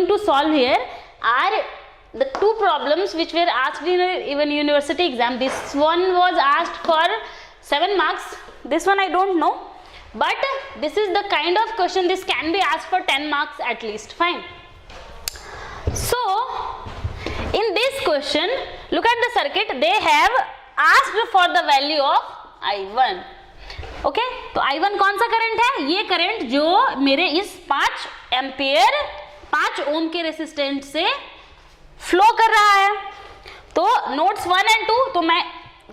going to solve here are the two problems which were asked in even university exam. This one was asked for 7 marks, this one I don't know, but this is the kind of question this can be asked for 10 marks at least. Fine. So in this question, look at the circuit. They have asked for the value of I1. Okay, तो I1 कौन सा current है? ये current जो मेरे इस 5 ampere 5 ओम के resistant से फ्लो कर रहा है. तो नोड्स 1 एंड 2, तो मैं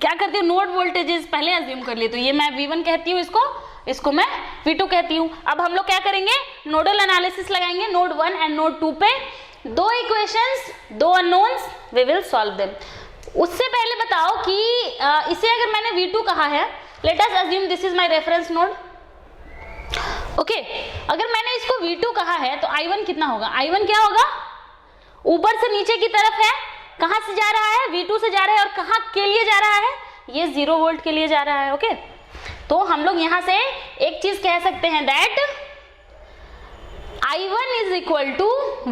क्या करती हूँ, नोड वोल्टेजेस पहले अज्यूम कर ली. तो ये मैं V1 कहती हूँ, इसको मैं V2 कहती हूँ. अब हम लोग क्या करेंगे, नोडल एनालिसिस लगाएंगे नोड 1 एंड नोड 2 पे. 2 equations, 2 unknowns, we will solve them. उससे पहले बताओ कि इसे अगर मैंने V2 कहा है, let us assume this is my reference node. Okay, अगर मैंने इसको V2 कहा है तो I1 कितना होगा? I1 क्या होगा? ऊपर से नीचे की तरफ है. कहां से जा रहा है? V2 से जा रहा है. और कहां के लिए जा रहा है? ये 0 वोल्ट के लिए जा रहा है. ओके, तो हम लोग यहां से एक चीज कह सकते हैं, that I1 is equal to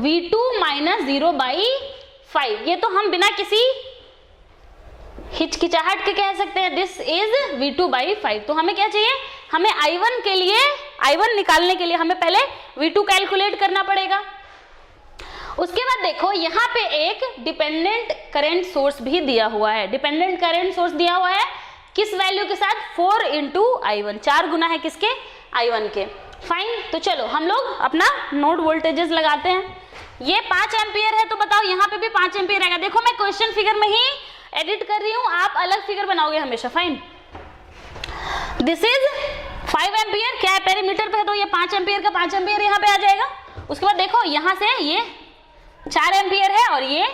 V2 minus 0/5. ये तो हम बिना किसी हिचकिचाहट के कह सकते हैं, दिस इज V2/5. तो हमें क्या चाहिए, हमें I1 के लिए, I1 निकालने के लिए हमें पहले V2 कैलकुलेट करना पड़ेगा. उसके बाद देखो यहाँ पे एक डिपेंडेंट करंट सोर्स भी दिया हुआ है. डिपेंडेंट करंट सोर्स दिया हुआ है किस वैल्यू के साथ? 4 इंटू I1. 4 गुना है किसके? I1 के. फाइन. तो चलो हम लोग अपना नोड वोल्टेजेस लगाते हैं. ये 5 एम्पियर है, तो बताओ यहाँ पे भी 5 एम्पियर आएगा. देखो मैं क्वेश्चन फिगर में ही एडिट कर रही हूँ, आप अलग फिगर बनाओगे हमेशा. फाइन. This is 5 ampere. क्या है, पेरीमीटर पे है, तो ये 5 एम्पियर का 5 एम्पियर यहाँ पे आ जाएगा. उसके बाद देखो यहाँ से ये 4 एम्पियर है, और ये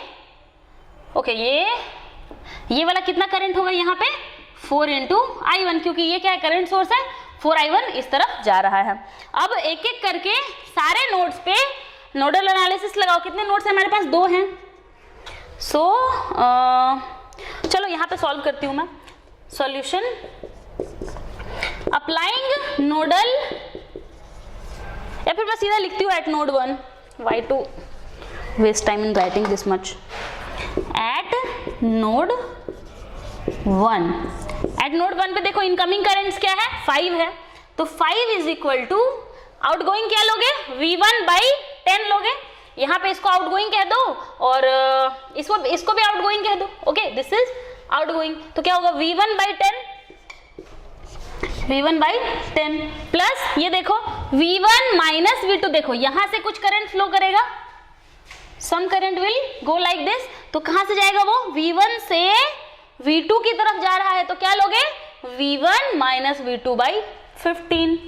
ओके, ये वाला कितना करंट होगा यहाँ पे? 4 इंटू I1, क्योंकि ये क्या है, करंट सोर्स है. 4I1 इस तरफ जा रहा है. अब एक एक करके सारे नोड्स पे नोडल एनालिसिस लगाओ. कितने नोड्स है हमारे पास? 2 हैं. सो चलो यहाँ पे सॉल्व करती हूँ मैं. सॉल्यूशन, अप्लाइंग नोडल, या फिर मैं सीधा लिखती हूँ at node 1. Why to waste time in writing this much. At node 1. At node 1 पे देखो इनकमिंग करंट्स क्या है? 5 है. तो 5 इज इक्वल टू आउटगोइंग क्या लोगे? V1/10 लोगे. यहाँ पे इसको आउटगोइंग कह दो और इसको भी आउटगोइंग कह दो. Okay, this is outgoing. तो क्या होगा? V1/10 प्लस ये देखो V1 माइनस V2. देखो यहाँ से कुछ करंट फ्लो करेगा, some current will go like this. तो कहां से जाएगा वो? V1 से V2 की तरफ जा रहा है. तो क्या लोगे? V1 minus V2/15.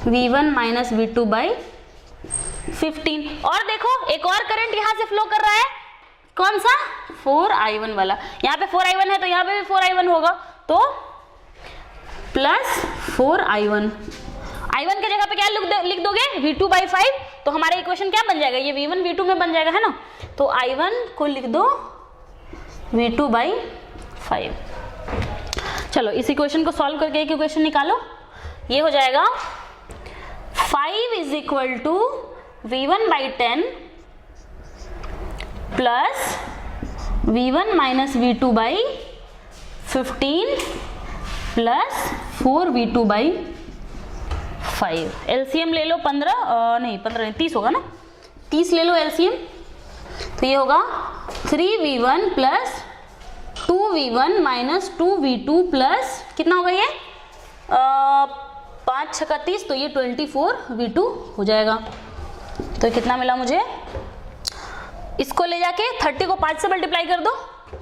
V1 minus V2/15. और देखो एक और करंट यहां से फ्लो कर रहा है. कौन सा? 4I1 वाला. यहाँ पे 4I1 है, तो यहाँ पे भी 4I1 होगा. तो प्लस 4I1. I1 की जगह पे क्या लिख दोगे? V2/5. तो हमारा इक्वेशन क्या बन जाएगा? ये V1 V2 में बन जाएगा, है ना. तो I1 को लिख दो V2/5. चलो इस इक्वेशन को सॉल्व करके एक इक्वेशन निकालो. ये हो जाएगा 5 is equal to V1/10 plus V1 minus V2/15 plus 4V2/5. LCM ले लो 30 होगा ना. 30 ले लो एलसीएम. तो ये होगा 3V1 plus 2V1 minus 2V2 plus कितना होगा ये? 5 6 30. तो ये 24V2 हो जाएगा. तो कितना मिला मुझे? इसको ले जाके 30 को 5 से मल्टीप्लाई कर दो,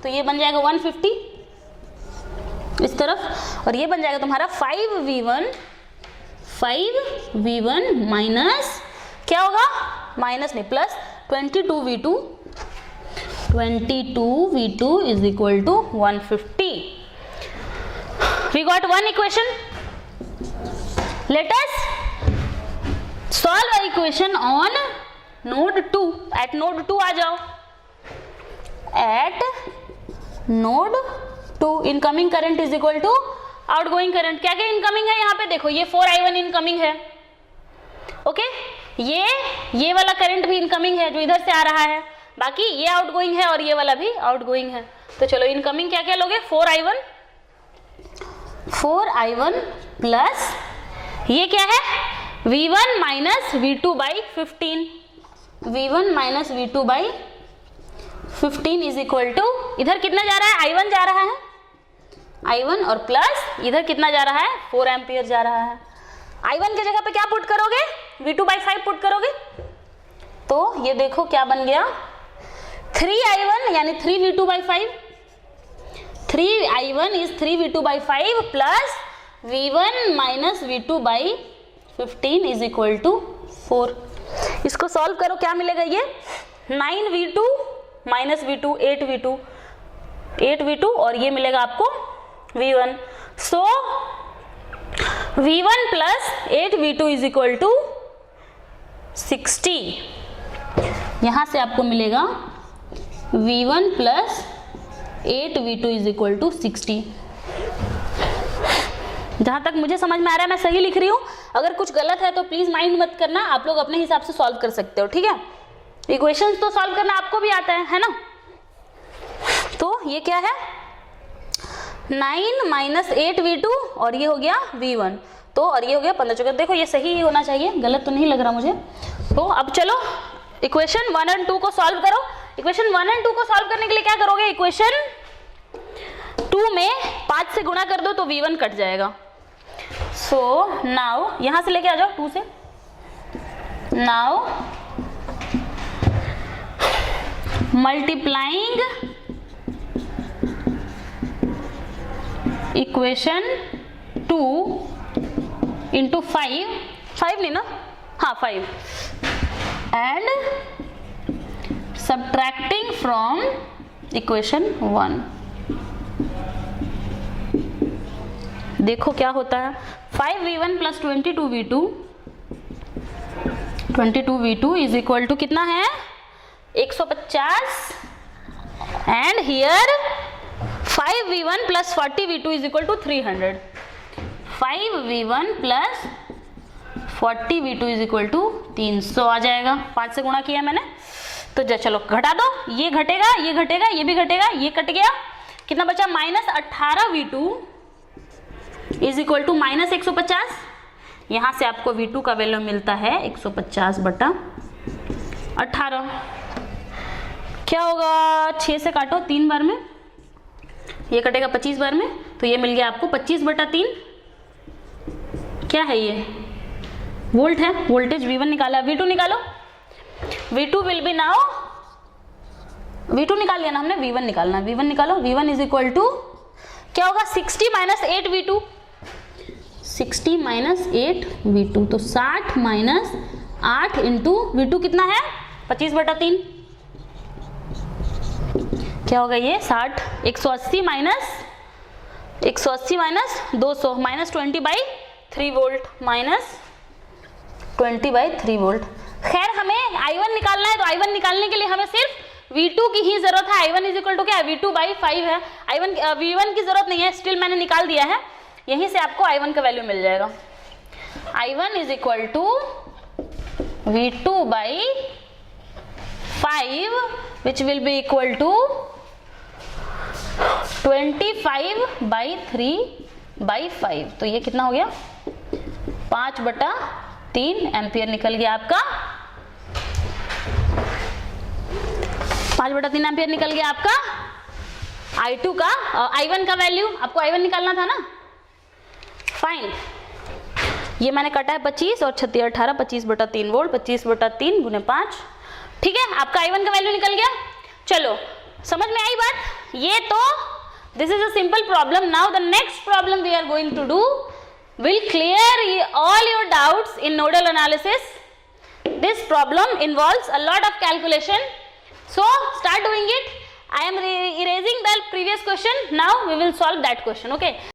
तो ये बन जाएगा 150 इस तरफ. और ये बन जाएगा तुम्हारा 5V1 माइनस क्या होगा? माइनस नहीं, plus 22V2 is equal to 150. We got one equation. Let us solve a equation on node 2. At node 2 आ जाओ. At node 2 incoming current is equal to outgoing current. क्या क्या इनकमिंग है यहाँ पे? देखो ये 4I1 इनकमिंग है. ओके, ये वाला करंट भी इनकमिंग है जो इधर से आ रहा है, बाकी ये आउटगोइंग है और ये वाला भी आउटगोइंग है। तो चलो इनकमिंग क्या क्या लोगे, 4i1 प्लस ये क्या है v1 minus v2 by 15, v1 minus v2 by 15 is equal to, इधर कितना जा रहा है, i1 जा रहा है, i1 और प्लस इधर कितना जा रहा है, 4 एम्पियर जा रहा है। i1 की जगह पे क्या पुट करोगे, v2 बाई 5 पुट करोगे, तो ये देखो क्या बन गया, 3i1 यानी 3v2 by 5, 3i1 is 3v2 by 5 plus v1 minus v2 by 15 is equal to 4। इसको सॉल्व करो, क्या मिलेगा ये, 9v2 माइनस v2 8v2 और ये मिलेगा आपको v1। So v1 plus 8v2 is equal to 60। यहां से आपको मिलेगा v1 plus 8v2 is equal to 60। जहां तक मुझे समझ में आ रहा है मैं सही लिख रही हूं, अगर कुछ गलत है तो प्लीज माइंड मत करना, आप लोग अपने हिसाब से सॉल्व कर सकते हो, ठीक है। इक्वेशंस तो सॉल्व करना आपको भी आता है ना। तो ये क्या है 9 माइनस 8v2 और ये हो गया v1, तो और ये हो गया 15 चौके, देखो ये सही ही होना चाहिए, गलत तो नहीं लग रहा मुझे। तो अब चलो इक्वेशन 1 और 2 को सॉल्व करो। इक्वेशन 1 और 2 को सॉल्व करने के लिए क्या करोगे, इक्वेशन 2 में 5 से गुणा कर दो तो v1 कट जाएगा। सो नाउ यहां से लेके आ जाओ 2 से, नाउ मल्टीप्लाइंग इक्वेशन 2 इंटू 5 नहीं ना, हाँ 5 एंड सब्ट्रैक्टिंग फ्रॉम इक्वेशन 1। देखो क्या होता है, 5v1 plus 22v2 is equal to कितना है 150 and here 5v1 plus 40v2 is equal to 300। 5v1 plus 40v2 is equal to 300 आ जाएगा, 5 से गुणा किया मैंने। तो चलो घटा दो, ये घटेगा ये घटेगा ये भी घटेगा, ये कट गया, कितना बचा minus 18v2 is equal to minus 150। यहां से आपको v2 का वैल्यू मिलता है 150 बटा 18। क्या होगा, 6 से काटो 3 बार में, ये कटेगा 25 बार में, तो ये मिल गया आपको 25 बटा 3। क्या है ये, वोल्ट है, वोल्टेज v1 निकाला, v2 निकालो, v2 will be now, v2 निकाल लिया ना हमने, v1 निकालना, v1 निकालो, v1 इज इक्वल टू क्या होगा 60 माइनस 8v2, 60 माइनस 8v2 तो 60 माइनस 8 इंटू v2 कितना है 25 बटा 3, क्या होगा ये 60, 180 minus 200 minus 20 by 3 volt, minus 20 by 3 volt. खैर हमें I1 निकालना है, तो I1 निकालने के लिए हमें सिर्फ V2 की ही जरूरत है। I1 इज इक्वल टू क्या है, V2 बाई 5 है, V1 की जरूरत नहीं है, स्टिल मैंने निकाल दिया है, यहीं से आपको I1 का वैल्यू मिल जाएगा। I1 is equal to V2 by 5 which will be equal to 25 by 3 by 5, तो ये कितना हो गया 5 बटा 3 एम्पियर निकल गया आपका, 5 बटा 3 एम्पियर निकल गया आपका I2 का, I1 का वैल्यू, आपको I1 निकालना था ना। फाइन, ये मैंने कटा है 25 और 36 18, 25 बटा 3 वोल्ट, 25 बटा 3 गुने 5, ठीक है, आपका I1 का वैल्यू निकल गया। चलो समझ में आई बात, ये तो this is a simple problem. Now the next problem we are going to do will clear all your doubts in nodal analysis. This problem involves a lot of calculation, so start doing it. I am erasing the previous question, now we will solve that question, okay.